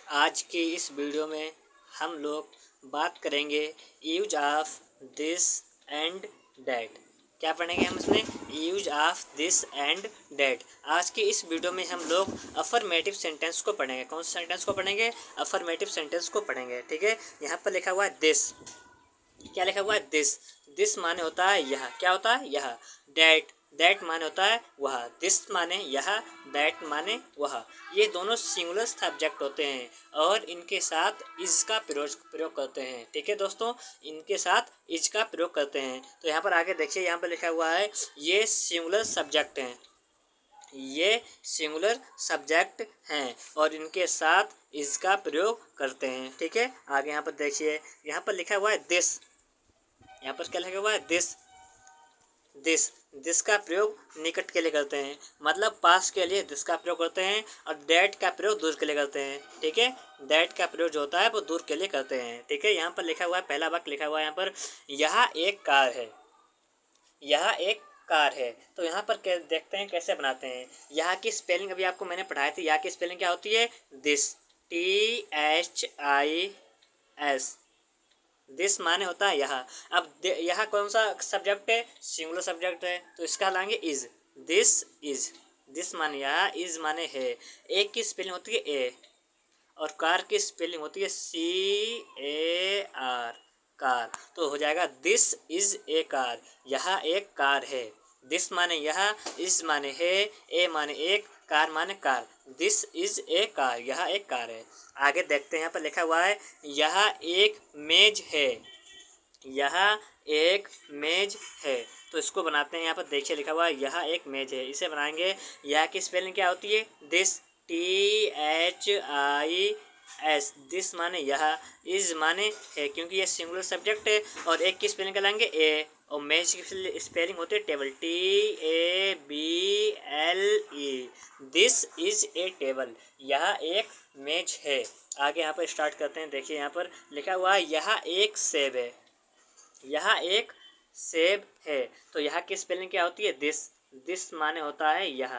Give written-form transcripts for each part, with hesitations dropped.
आज की इस वीडियो में हम लोग बात करेंगे use of this and that. क्या पढ़ेंगे हम इसमें? Use of this and that. आज की इस वीडियो में हम लोग अफर्मेटिव सेंटेंस को पढ़ेंगे। कौन से सेंटेंस को पढ़ेंगे? अफर्मेटिव सेंटेंस को पढ़ेंगे। ठीक है, यहाँ पर लिखा हुआ है दिस। क्या लिखा हुआ है? दिस। दिस माने होता है यह। क्या होता है? यह। डैट। दैट माने होता है वह। दिस माने यह, दैट माने वह। ये दोनों सिंगुलर सब्जेक्ट होते हैं और इनके साथ इज का प्रयोग करते हैं। ठीक है दोस्तों, इनके साथ इज का प्रयोग करते हैं। तो यहाँ पर आगे देखिए, यहाँ पर लिखा हुआ है ये सिंगुलर सब्जेक्ट हैं। ये सिंगुलर सब्जेक्ट हैं और इनके साथ इसका प्रयोग करते हैं। ठीक है, आगे यहाँ पर देखिए, यहाँ पर लिखा हुआ है दिस। यहाँ पर क्या लिखा हुआ है? दिस। दिस। दिस का प्रयोग निकट के लिए करते हैं, मतलब पास के लिए दिस का प्रयोग करते हैं, और दैट का प्रयोग दूर के लिए करते हैं। ठीक है, दैट का प्रयोग जो होता है वो दूर के लिए करते हैं। ठीक है, यहाँ पर लिखा हुआ है, पहला वाक्य लिखा हुआ है यहाँ पर, यह एक कार है। यह एक कार है। तो यहाँ पर देखते हैं कैसे बनाते हैं। यहाँ की स्पेलिंग अभी आपको मैंने पढ़ाई थी। यहाँ की स्पेलिंग क्या होती है? दिस। THIS। दिस माने होता है यह। अब यह कौन सा सब्जेक्ट है? सिंगुलर सब्जेक्ट है, तो इसका लाएंगे इज। This is. दिस माने यह, इज माने है। एक की स्पेलिंग होती है ए और कार की स्पेलिंग होती है CAR, कार। तो हो जाएगा दिस इज ए कार। यह एक कार है। दिस माने यह, इज माने है, ए माने एक, कार माने car. This is a car. यह एक कार है। आगे देखते हैं, यहाँ पर लिखा हुआ है यह एक मेज है। यह एक मेज है। तो इसको बनाते हैं। यहाँ पर देखिए लिखा हुआ है यह एक मेज है। इसे बनाएंगे। यह की स्पेलिंग क्या होती है? दिस। THIS। दिस माने यह, इज माने है, क्योंकि ये सिंगुलर सब्जेक्ट है। और एक की स्पेलिंग क्या लाएंगे? ए। और मेज की स्पेलिंग होती है table. TABLE। This is a table. यह एक मेज है। आगे यहाँ पर स्टार्ट करते हैं। देखिए यहाँ पर लिखा हुआ है यह एक सेब है। यह एक सेब है। तो यहाँ की स्पेलिंग क्या होती है? दिस। दिस माने होता है यह।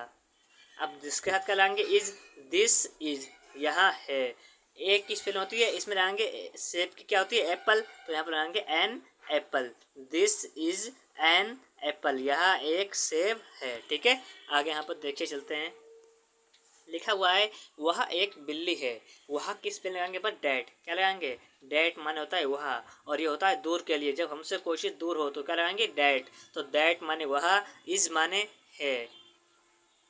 अब जिसके हाथ का लाएंगे इज। This is. यहाँ है। एक की स्पेलिंग होती है, इसमें लाएंगे सेब की क्या होती है? एप्पल। तो यहाँ पर लाएंगे an apple. This is an apple. यह एक सेब है। ठीक है, आगे यहाँ पर देखिए चलते हैं। लिखा हुआ है वह एक बिल्ली है। वह किस पे लगाएंगे? पर डैट। क्या लगाएंगे? डैट माने होता है वह, और ये होता है दूर के लिए। जब हमसे कोई चीज़ दूर हो तो क्या लगाएंगे? डैट। तो डैट माने वह, इज माने है,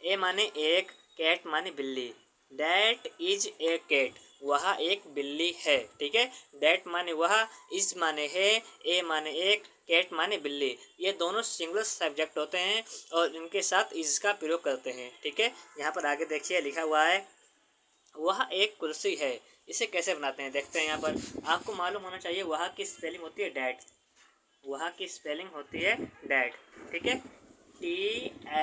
ए माने एक, कैट माने बिल्ली। That is a cat. वह एक बिल्ली है। ठीक है, डैट माने वह, इज माने है, ए माने एक, कैट माने बिल्ली। ये दोनों सिंगुलर सब्जेक्ट होते हैं और इनके साथ इज का प्रयोग करते हैं। ठीक है, यहाँ पर आगे देखिए लिखा हुआ है वह एक कुर्सी है। इसे कैसे बनाते हैं देखते हैं। यहाँ पर आपको मालूम होना चाहिए वह की स्पेलिंग होती है डैट। वह की स्पेलिंग होती है डैट। ठीक है, THAT।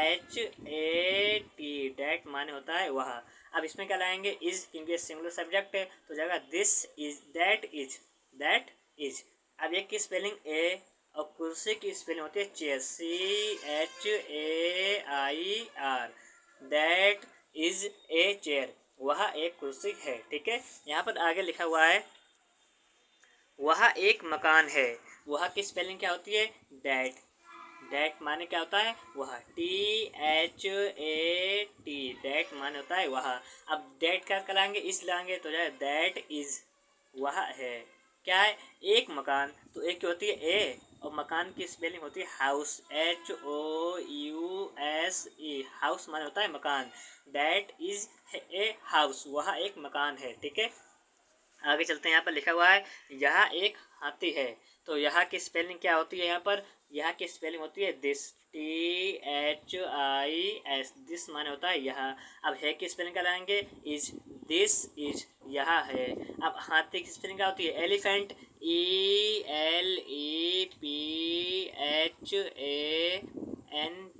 डैट माने होता है वह। अब इसमें क्या लाएंगे? इज, क्योंकि सिंगुलर सब्जेक्ट है। तो जाएगा this is, that is, that is. अब एक की स्पेलिंग ए और कुर्सी की स्पेलिंग होती है chair. CHAIR। That is a chair. वह एक कुर्सी है। ठीक है, यहाँ पर आगे लिखा हुआ है वह एक मकान है। वह की स्पेलिंग क्या होती है? डैट। डैट माने क्या होता है? वह। THAT। डैट माने होता है वह। अब डैट क्या कराएंगे? इस लाएंगे तो जाए दैट इज। वह है। क्या है? एक मकान। तो एक की होती है ए और मकान की स्पेलिंग होती है हाउस। HOUSE। हाउस माने होता है मकान। That is a house. वह एक मकान है। ठीक है, आगे चलते हैं। यहाँ पर लिखा हुआ है यह एक हाथी है। तो यहाँ की स्पेलिंग क्या होती है? यहाँ पर यहाँ की स्पेलिंग होती है दिस। THIS। दिस माने होता है यह। अब है की स्पेलिंग क्या लाएंगे? इज। This is. यह है। अब हाथी की स्पेलिंग क्या होती है? एलिफेंट। ELEPHANT।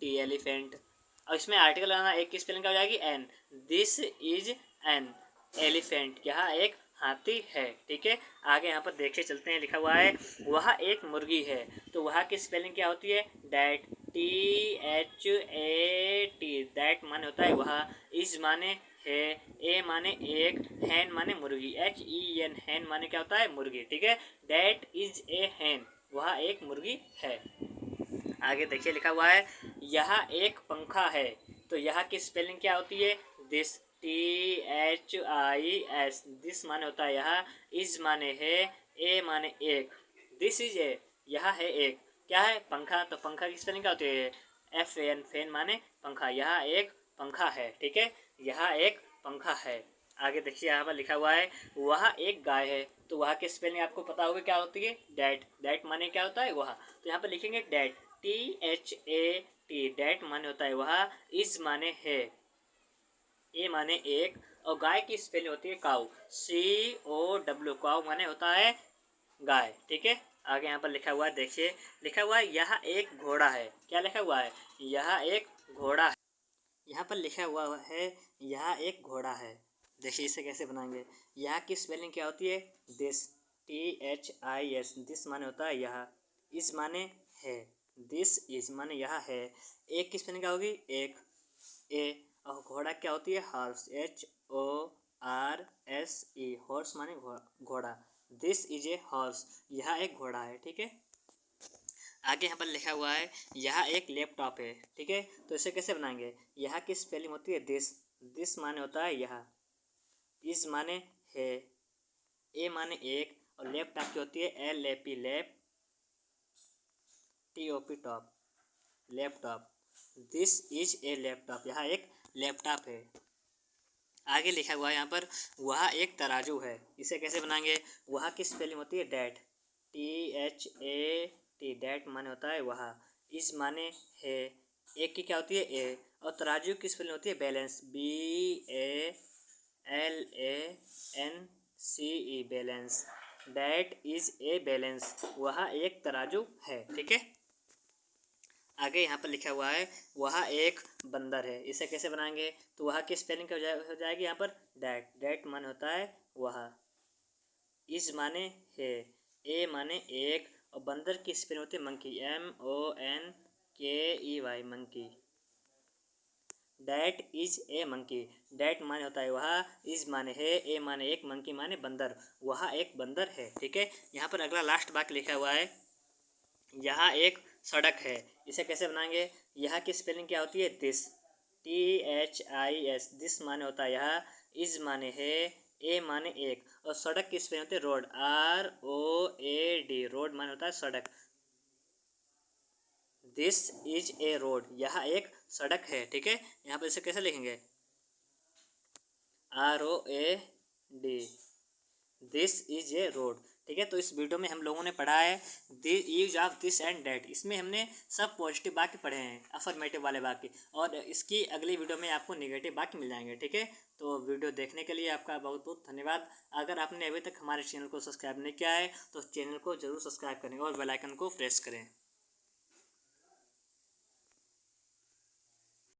एलिफेंट। और इसमें आर्टिकल लगाना। एक की स्पेलिंग क्या हो जाएगी? An. This is an elephant. यह एक हाथी है। ठीक है, आगे यहाँ पर देखिए चलते हैं। लिखा हुआ है वह एक मुर्गी है। तो वह की स्पेलिंग क्या होती है? डैट। THAT। दैट माने होता है वह, इज माने है, ए माने एक, हैन माने मुर्गी, HEN हैन माने क्या होता है मुर्गी, ठीक है। दैट इज ए हैन, वह एक मुर्गी है। आगे देखिए लिखा हुआ है यहाँ एक पंखा है, तो यहाँ की स्पेलिंग क्या होती है दिस, THIS, दिस माने होता है यहाँ, इज माने है, ए माने एक, दिस इज ए, यह है एक, क्या है पंखा, तो पंखा की स्पेलिंग क्या होती है FAN, फैन माने पंखा, यहाँ एक पंखा है, ठीक है, यहाँ एक पंखा है। आगे देखिए यहाँ पर लिखा हुआ है वह एक गाय है, तो वह की स्पेलिंग आपको पता होगी क्या होती है डैट, डैट माने क्या होता है वह, तो यहाँ पर लिखेंगे डैट, THAT, डैट माने होता है वह, इज माने है, ए माने एक, और गाय की स्पेलिंग होती है काऊ, COW, काऊ माने होता है गाय, ठीक है। आगे यहाँ पर लिखा हुआ है देखिए, लिखा हुआ है यह एक घोड़ा है, क्या लिखा हुआ है यह एक घोड़ा है, यहाँ पर लिखा हुआ है यह एक घोड़ा है। देखिए इसे कैसे बनाएंगे, यह की स्पेलिंग क्या होती है दिस, THIS, दिस माने होता है यह, इस माने है, दिस इज माने यह है, एक की स्पेलिंग क्या होगी एक, ए, और घोड़ा क्या होती है हॉर्स, HORSE, हॉर्स माने घोड़ा, दिस इज ए हॉर्स, यह एक घोड़ा है, ठीक है। आगे यहाँ पर लिखा हुआ है यह एक लैपटॉप है, ठीक है, तो इसे कैसे बनाएंगे, यह की स्पेलिंग होती है दिस, दिस माने होता है यह, इज माने है, ए माने एक, और लैपटॉप की होती है LAP, lap, TOP top, laptop, this is a laptop, यहाँ एक लैपटॉप है। आगे लिखा हुआ है यहाँ पर वह एक तराजू है, इसे कैसे बनाएंगे, वह की स्पेलिंग होती है डैट, THAT, डैट माने होता है वह, इस माने है, एक की क्या होती है ए, और तराजू की स्पेलिंग होती है balance, BALANCE, balance, that is a balance, वह एक तराजू है, ठीक है। आगे यहाँ पर लिखा हुआ है वह एक बंदर है, इसे कैसे बनाएंगे, तो वह की स्पेलिंग क्या हो जाएगी यहाँ पर डैट, डैट माने होता है वह, इज माने है, ए माने एक, और बंदर की स्पेलिंग होती है monkey, MONKEY, monkey, that is A monkey, that माने होता है वह, इज माने है, ए माने एक, मंकी माने बंदर, वह एक बंदर है, ठीक है। यहाँ पर अगला लास्ट वाक्य लिखा हुआ है यहाँ एक सड़क है, इसे कैसे बनाएंगे, यहाँ की स्पेलिंग क्या होती है दिस, THIS, दिस माने होता है यह, इज माने है, ए माने एक, और सड़क की स्पेलिंग होती है रोड, ROAD, रोड माने होता है सड़क, दिस इज ए रोड, यह एक सड़क है, ठीक है। यहाँ पर इसे कैसे लिखेंगे ROAD, this is a road, ठीक है। तो इस वीडियो में हम लोगों ने पढ़ा है use of this and that, इसमें हमने सब पॉजिटिव वाक्य पढ़े हैं, अफर्मेटिव वाले वाक्य, और इसकी अगली वीडियो में आपको नेगेटिव वाक्य मिल जाएंगे, ठीक है। तो वीडियो देखने के लिए आपका बहुत बहुत धन्यवाद। अगर आपने अभी तक हमारे चैनल को सब्सक्राइब नहीं किया है तो चैनल को जरूर सब्सक्राइब करें और बेल आइकन को प्रेस करें।